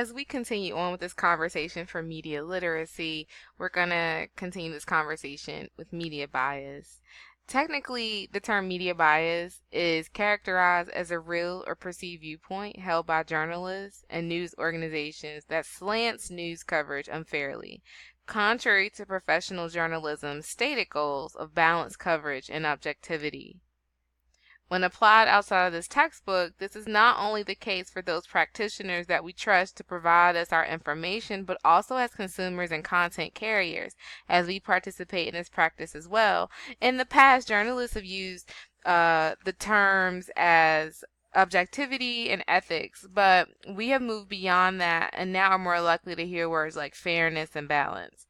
As we continue on with this conversation for media literacy, we're going to continue this conversation with media bias. Technically, the term media bias is characterized as a real or perceived viewpoint held by journalists and news organizations that slants news coverage unfairly, contrary to professional journalism's stated goals of balanced coverage and objectivity. When applied outside of this textbook, this is not only the case for those practitioners that we trust to provide us our information, but also as consumers and content carriers, as we participate in this practice as well. In the past, journalists have used the terms as objectivity and ethics, but we have moved beyond that and now are more likely to hear words like fairness and balance.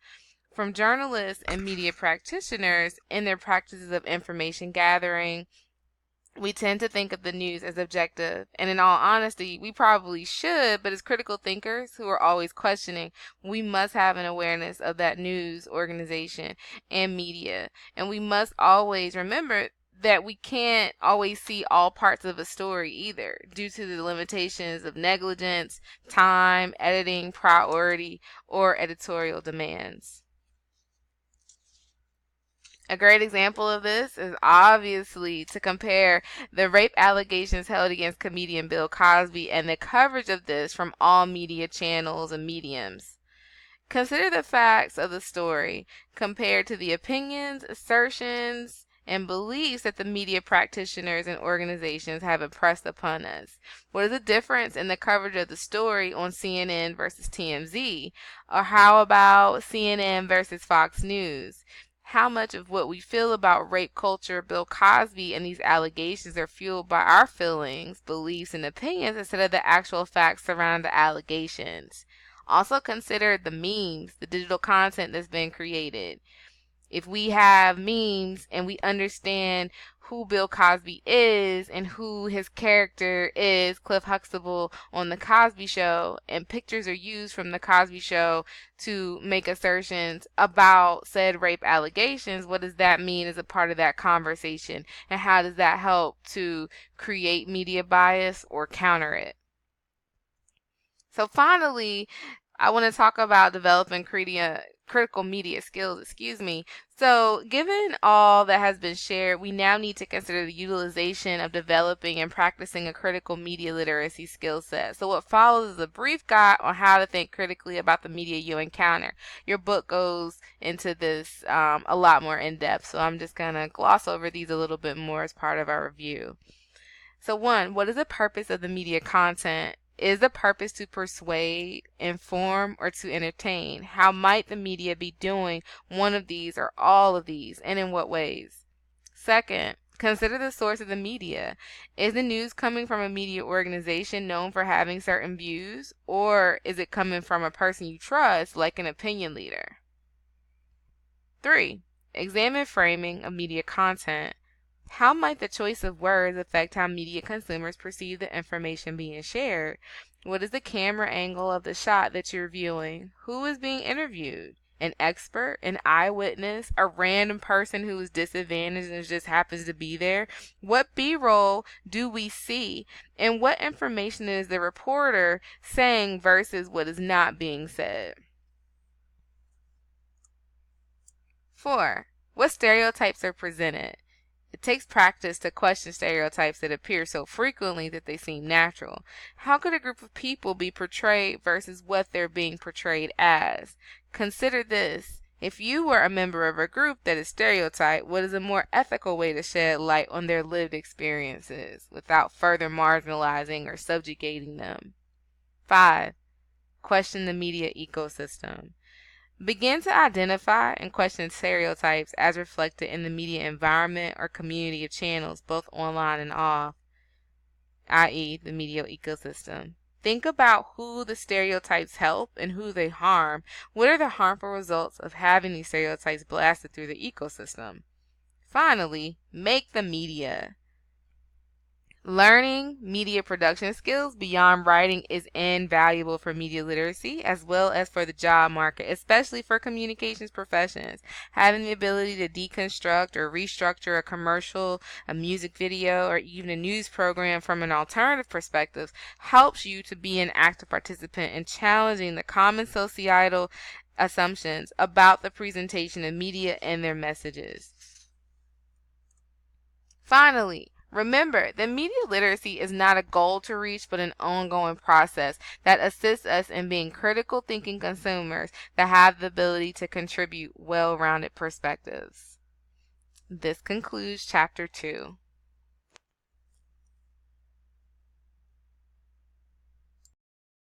From journalists and media practitioners in their practices of information gathering, we tend to think of the news as objective, and in all honesty, we probably should, but as critical thinkers who are always questioning, we must have an awareness of that news organization and media, and we must always remember that we can't always see all parts of a story either, due to the limitations of negligence, time, editing, priority, or editorial demands. A great example of this is obviously to compare the rape allegations held against comedian Bill Cosby and the coverage of this from all media channels and mediums. Consider the facts of the story compared to the opinions, assertions, and beliefs that the media practitioners and organizations have impressed upon us. What is the difference in the coverage of the story on CNN versus TMZ? Or how about CNN versus Fox News? How much of what we feel about rape culture, Bill Cosby, and these allegations are fueled by our feelings, beliefs, and opinions instead of the actual facts surrounding the allegations? Also consider the memes, the digital content that's been created. If we have memes and we understand who Bill Cosby is and who his character is, Cliff Huxtable, on The Cosby Show, and pictures are used from The Cosby Show to make assertions about said rape allegations, what does that mean as a part of that conversation? And how does that help to create media bias or counter it? So finally, I want to talk about developing critical media skills, So given all that has been shared, we now need to consider the utilization of developing and practicing a critical media literacy skill set. So what follows is a brief guide on how to think critically about the media you encounter. Your book goes into this a lot more in depth, so I'm just going to gloss over these a little bit more as part of our review. So 1, what is the purpose of the media content? Is the purpose to persuade, inform, or to entertain? How might the media be doing one of these or all of these, and in what ways? 2nd, consider the source of the media. Is the news coming from a media organization known for having certain views, or is it coming from a person you trust, like an opinion leader? 3, examine framing of media content. How might the choice of words affect how media consumers perceive the information being shared? What is the camera angle of the shot that you're viewing? Who is being interviewed? An expert, an eyewitness, a random person who is disadvantaged and just happens to be there? What B-roll do we see? And what information is the reporter saying versus what is not being said? 4, what stereotypes are presented? It takes practice to question stereotypes that appear so frequently that they seem natural. How could a group of people be portrayed versus what they're being portrayed as? Consider this. If you were a member of a group that is stereotyped, what is a more ethical way to shed light on their lived experiences without further marginalizing or subjugating them? 5, question the media ecosystem. Begin to identify and question stereotypes as reflected in the media environment or community of channels, both online and off, i.e. the media ecosystem. Think about who the stereotypes help and who they harm. What are the harmful results of having these stereotypes blasted through the ecosystem? Finally, make the media. Learning media production skills beyond writing is invaluable for media literacy as well as for the job market, especially for communications professions. Having the ability to deconstruct or restructure a commercial, a music video, or even a news program from an alternative perspective helps you to be an active participant in challenging the common societal assumptions about the presentation of media and their messages. Finally, remember that media literacy is not a goal to reach but an ongoing process that assists us in being critical thinking consumers that have the ability to contribute well-rounded perspectives. This concludes Chapter 2.